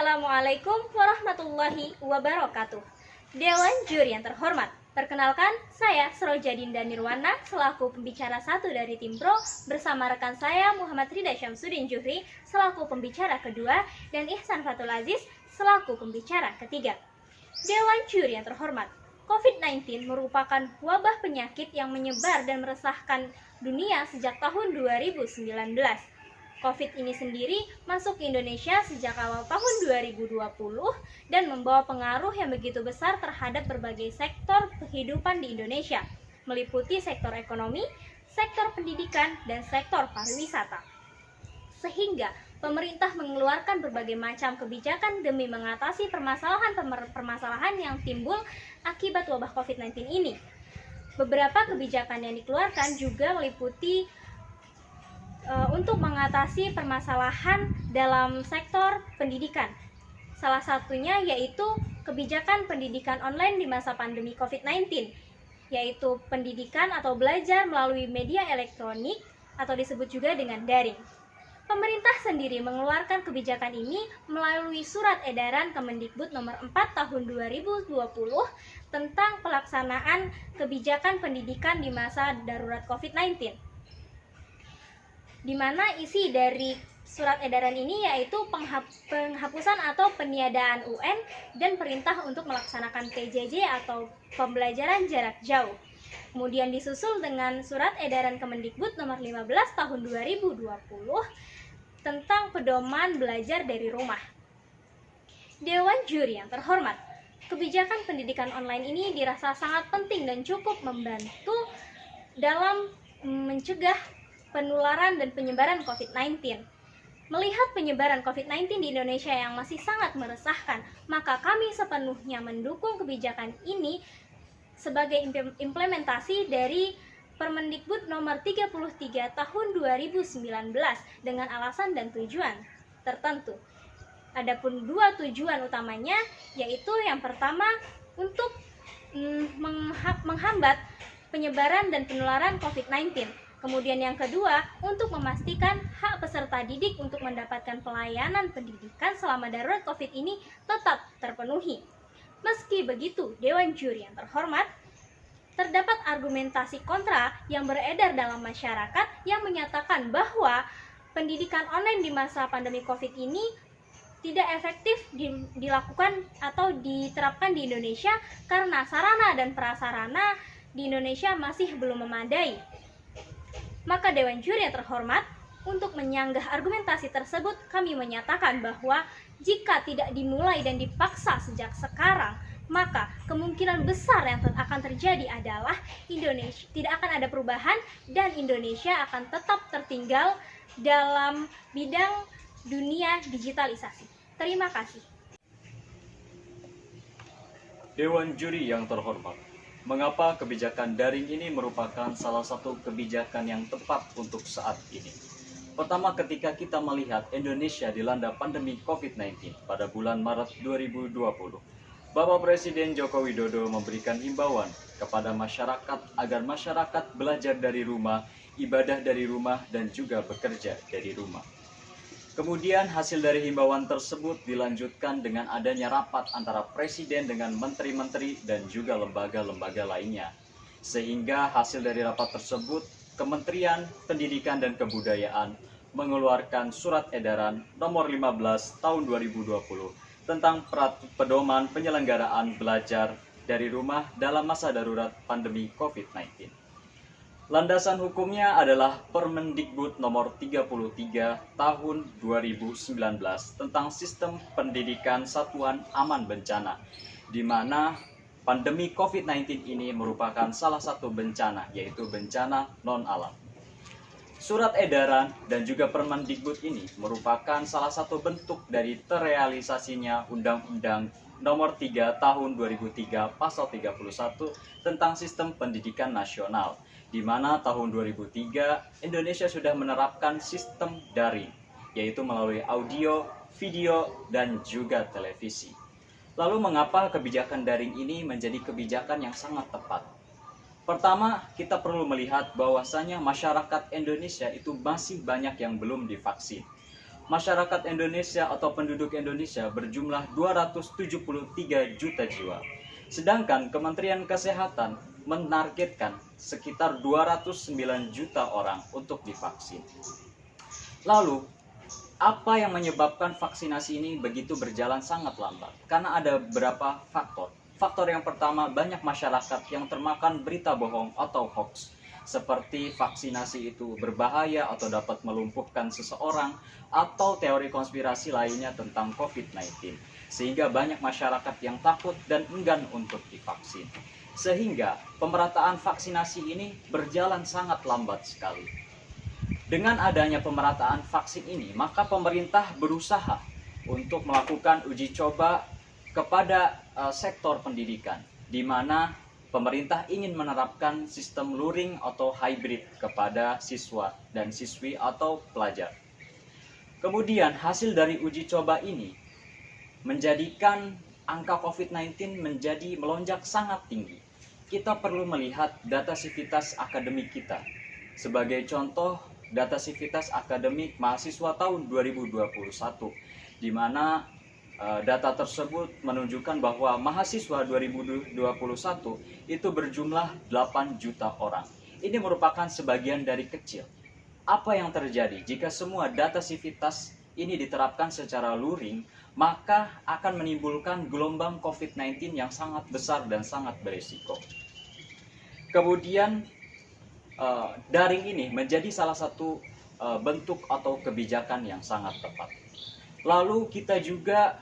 Assalamualaikum warahmatullahi wabarakatuh. Dewan Juri yang terhormat, perkenalkan saya Sroja Dinda Nirwana selaku pembicara satu dari tim Pro bersama rekan saya Muhammad Rida Syamsuddin Juhri selaku pembicara kedua dan Ihsan Fatul Aziz selaku pembicara ketiga. Dewan Juri yang terhormat, COVID-19 merupakan wabah penyakit yang menyebar dan meresahkan dunia sejak tahun 2019. COVID ini sendiri masuk ke Indonesia sejak awal tahun 2020 dan membawa pengaruh yang begitu besar terhadap berbagai sektor kehidupan di Indonesia, meliputi sektor ekonomi, sektor pendidikan, dan sektor pariwisata. Sehingga pemerintah mengeluarkan berbagai macam kebijakan demi mengatasi permasalahan yang timbul akibat wabah COVID-19 ini. Beberapa kebijakan yang dikeluarkan juga meliputi untuk mengatasi permasalahan dalam sektor pendidikan. Salah satunya yaitu kebijakan pendidikan online di masa pandemi COVID-19, yaitu pendidikan atau belajar melalui media elektronik atau disebut juga dengan daring. Pemerintah sendiri mengeluarkan kebijakan ini melalui surat edaran Kemendikbud nomor 4 tahun 2020 tentang pelaksanaan kebijakan pendidikan di masa darurat COVID-19. Di mana isi dari surat edaran ini yaitu penghapusan atau peniadaan UN dan perintah untuk melaksanakan PJJ atau pembelajaran jarak jauh. Kemudian disusul dengan surat edaran Kemendikbud nomor 15 tahun 2020 tentang pedoman belajar dari rumah. Dewan Juri yang terhormat, kebijakan pendidikan online ini dirasa sangat penting dan cukup membantu dalam mencegah penularan dan penyebaran COVID-19. Melihat penyebaran COVID-19 di Indonesia yang masih sangat meresahkan, maka kami sepenuhnya mendukung kebijakan ini sebagai implementasi dari Permendikbud nomor 33 tahun 2019 dengan alasan dan tujuan tertentu. Adapun dua tujuan utamanya yaitu yang pertama untuk menghambat penyebaran dan penularan COVID-19. Kemudian yang kedua, untuk memastikan hak peserta didik untuk mendapatkan pelayanan pendidikan selama darurat COVID ini tetap terpenuhi. Meski begitu, Dewan Juri yang terhormat, terdapat argumentasi kontra yang beredar dalam masyarakat yang menyatakan bahwa pendidikan online di masa pandemi COVID ini tidak efektif dilakukan atau diterapkan di Indonesia karena sarana dan prasarana di Indonesia masih belum memadai. Maka Dewan Juri yang terhormat, untuk menyanggah argumentasi tersebut, kami menyatakan bahwa jika tidak dimulai dan dipaksa sejak sekarang, maka kemungkinan besar yang akan terjadi adalah Indonesia tidak akan ada perubahan dan Indonesia akan tetap tertinggal dalam bidang dunia digitalisasi. Terima kasih. Dewan Juri yang terhormat, mengapa kebijakan daring ini merupakan salah satu kebijakan yang tepat untuk saat ini? Pertama, ketika kita melihat Indonesia dilanda pandemi COVID-19 pada bulan Maret 2020, Bapak Presiden Joko Widodo memberikan himbauan kepada masyarakat agar masyarakat belajar dari rumah, ibadah dari rumah, dan juga bekerja dari rumah. Kemudian hasil dari himbauan tersebut dilanjutkan dengan adanya rapat antara Presiden dengan menteri-menteri dan juga lembaga-lembaga lainnya. Sehingga hasil dari rapat tersebut, Kementerian Pendidikan dan Kebudayaan mengeluarkan surat edaran nomor 15 tahun 2020 tentang pedoman penyelenggaraan belajar dari rumah dalam masa darurat pandemi COVID-19. Landasan hukumnya adalah Permendikbud nomor 33 tahun 2019 tentang sistem pendidikan satuan aman bencana, di mana pandemi COVID-19 ini merupakan salah satu bencana, yaitu bencana non-alam. Surat edaran dan juga Permendikbud ini merupakan salah satu bentuk dari terrealisasinya Undang-Undang nomor 3 tahun 2003 pasal 31 tentang sistem pendidikan nasional, di mana tahun 2003 Indonesia sudah menerapkan sistem daring, yaitu melalui audio, video, dan juga televisi. Lalu mengapa kebijakan daring ini menjadi kebijakan yang sangat tepat? Pertama, kita perlu melihat bahwasanya masyarakat Indonesia itu masih banyak yang belum divaksin. masyarakat Indonesia atau penduduk Indonesia berjumlah 273 juta jiwa. Sedangkan Kementerian Kesehatan menargetkan sekitar 209 juta orang untuk divaksin. Lalu, apa yang menyebabkan vaksinasi ini begitu berjalan sangat lambat? Karena ada beberapa faktor. Faktor yang pertama, banyak masyarakat yang termakan berita bohong atau hoax, seperti vaksinasi itu berbahaya atau dapat melumpuhkan seseorang, atau teori konspirasi lainnya tentang COVID-19. Sehingga banyak masyarakat yang takut dan enggan untuk divaksin. Sehingga pemerataan vaksinasi ini berjalan sangat lambat sekali. Dengan adanya pemerataan vaksin ini, maka pemerintah berusaha untuk melakukan uji coba kepada sektor pendidikan, di mana pemerintah ingin menerapkan sistem luring atau hybrid kepada siswa dan siswi atau pelajar. Kemudian hasil dari uji coba ini menjadikan angka COVID-19 menjadi melonjak sangat tinggi. Kita perlu melihat data sivitas akademik kita. Sebagai contoh, data sivitas akademik mahasiswa tahun 2021, di mana data tersebut menunjukkan bahwa mahasiswa 2021 itu berjumlah 8 juta orang. Ini merupakan sebagian dari kecil. Apa yang terjadi jika semua data sivitas ini diterapkan secara luring, maka akan menimbulkan gelombang COVID-19 yang sangat besar dan sangat berisiko. Kemudian daring ini menjadi salah satu bentuk atau kebijakan yang sangat tepat. Lalu kita juga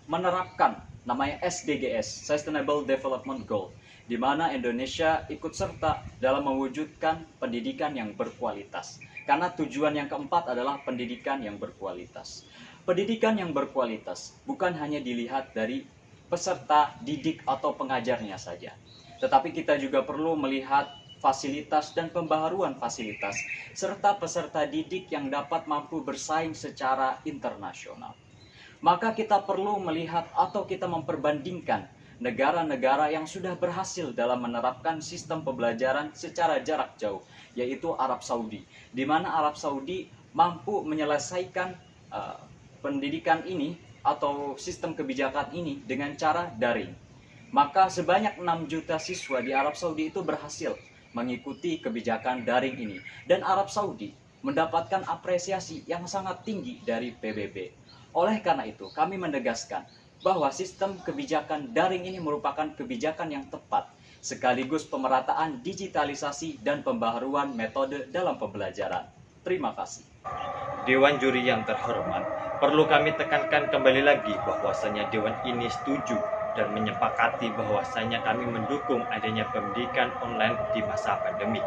menerapkan namanya SDGs, Sustainable Development Goal, di mana Indonesia ikut serta dalam mewujudkan pendidikan yang berkualitas. Karena tujuan yang keempat adalah pendidikan yang berkualitas. Pendidikan yang berkualitas bukan hanya dilihat dari peserta didik atau pengajarnya saja, tetapi kita juga perlu melihat fasilitas dan pembaharuan fasilitas, serta peserta didik yang dapat mampu bersaing secara internasional. Maka kita perlu melihat atau kita memperbandingkan negara-negara yang sudah berhasil dalam menerapkan sistem pembelajaran secara jarak jauh, yaitu Arab Saudi, di mana Arab Saudi mampu menyelesaikan pendidikan ini atau sistem kebijakan ini dengan cara daring. Maka sebanyak 6 juta siswa di Arab Saudi itu berhasil mengikuti kebijakan daring ini, dan Arab Saudi mendapatkan apresiasi yang sangat tinggi dari PBB. Oleh karena itu, kami menegaskan bahwa sistem kebijakan daring ini merupakan kebijakan yang tepat, sekaligus pemerataan digitalisasi dan pembaharuan metode dalam pembelajaran. Terima kasih. Dewan Juri yang terhormat, perlu kami tekankan kembali lagi bahwasanya Dewan ini setuju dan menyepakati bahwasanya kami mendukung adanya pendidikan online di masa pandemi.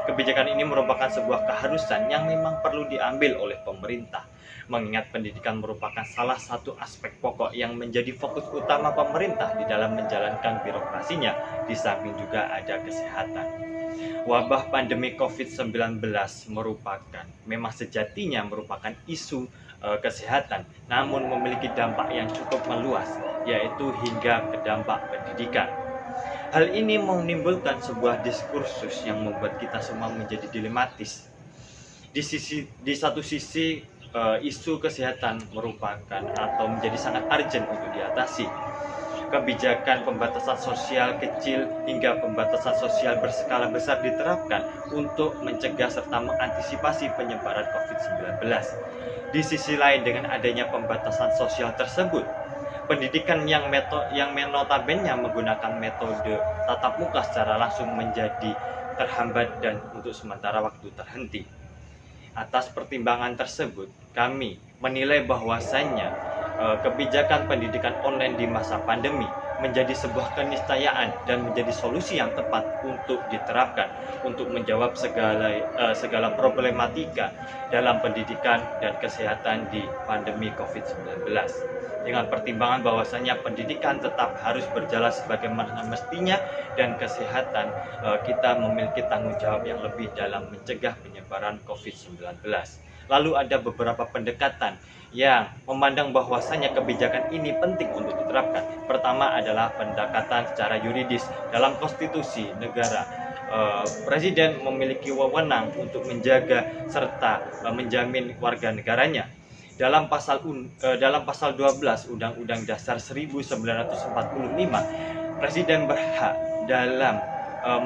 Kebijakan ini merupakan sebuah keharusan yang memang perlu diambil oleh pemerintah, mengingat pendidikan merupakan salah satu aspek pokok yang menjadi fokus utama pemerintah di dalam menjalankan birokrasinya, di samping juga ada kesehatan. Wabah pandemi COVID-19 memang sejatinya merupakan isu kesehatan, namun memiliki dampak yang cukup meluas, yaitu hingga ke dampak pendidikan. Hal ini menimbulkan sebuah diskursus yang membuat kita semua menjadi dilematis. Di satu sisi, isu kesehatan merupakan atau menjadi sangat urgent untuk diatasi. Kebijakan pembatasan sosial kecil hingga pembatasan sosial berskala besar diterapkan untuk mencegah serta mengantisipasi penyebaran COVID-19. Di sisi lain, dengan adanya pembatasan sosial tersebut, pendidikan yang notabene menggunakan metode tatap muka secara langsung menjadi terhambat dan untuk sementara waktu terhenti. Atas pertimbangan tersebut, kami menilai bahwasannya kebijakan pendidikan online di masa pandemi menjadi sebuah keniscayaan dan menjadi solusi yang tepat untuk diterapkan untuk menjawab segala problematika dalam pendidikan dan kesehatan di pandemi COVID-19. Dengan pertimbangan bahwasanya pendidikan tetap harus berjalan sebagaimana mestinya dan kesehatan kita memiliki tanggung jawab yang lebih dalam mencegah penyebaran COVID-19. Lalu ada beberapa pendekatan yang memandang bahwasanya kebijakan ini penting untuk diterapkan. Pertama adalah pendekatan secara yuridis. Dalam konstitusi negara, Presiden memiliki wewenang untuk menjaga serta menjamin warga negaranya. dalam pasal 12 Undang-Undang Dasar 1945, Presiden berhak dalam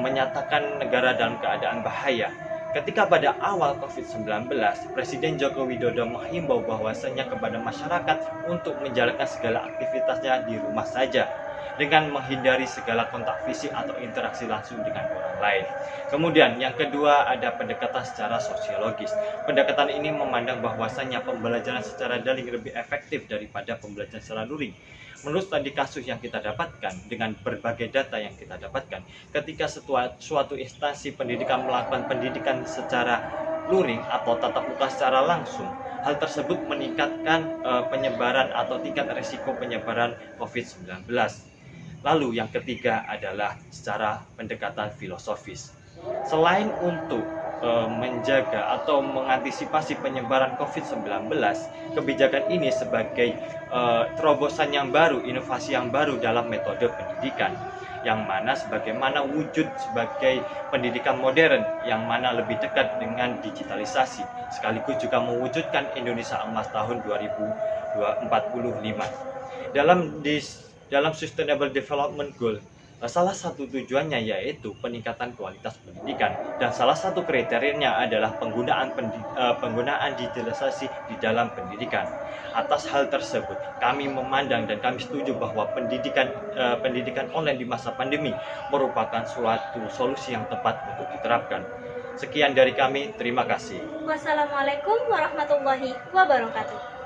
menyatakan negara dalam keadaan bahaya. Ketika pada awal COVID-19, Presiden Joko Widodo menghimbau bahwasanya kepada masyarakat untuk menjalankan segala aktivitasnya di rumah saja dengan menghindari segala kontak fisik atau interaksi langsung dengan orang lain. Kemudian yang kedua ada pendekatan secara sosiologis. Pendekatan ini memandang bahwasanya pembelajaran secara daring lebih efektif daripada pembelajaran secara luring. Menurut studi kasus yang kita dapatkan dengan berbagai data yang kita dapatkan, ketika suatu instansi pendidikan melakukan pendidikan secara luring atau tatap muka secara langsung, hal tersebut meningkatkan penyebaran atau tingkat risiko penyebaran COVID-19. Lalu yang ketiga adalah secara pendekatan filosofis. Selain untuk menjaga atau mengantisipasi penyebaran COVID-19, kebijakan ini sebagai terobosan yang baru, inovasi yang baru dalam metode pendidikan, yang mana sebagaimana wujud sebagai pendidikan modern yang mana lebih dekat dengan digitalisasi, sekaligus juga mewujudkan Indonesia Emas tahun 2045. Dalam Sustainable Development Goal, salah satu tujuannya yaitu peningkatan kualitas pendidikan, dan salah satu kriterianya adalah penggunaan digitalisasi di dalam pendidikan. Atas hal tersebut, kami memandang dan kami setuju bahwa pendidikan online di masa pandemi merupakan suatu solusi yang tepat untuk diterapkan. Sekian dari kami, terima kasih. Wassalamualaikum warahmatullahi wabarakatuh.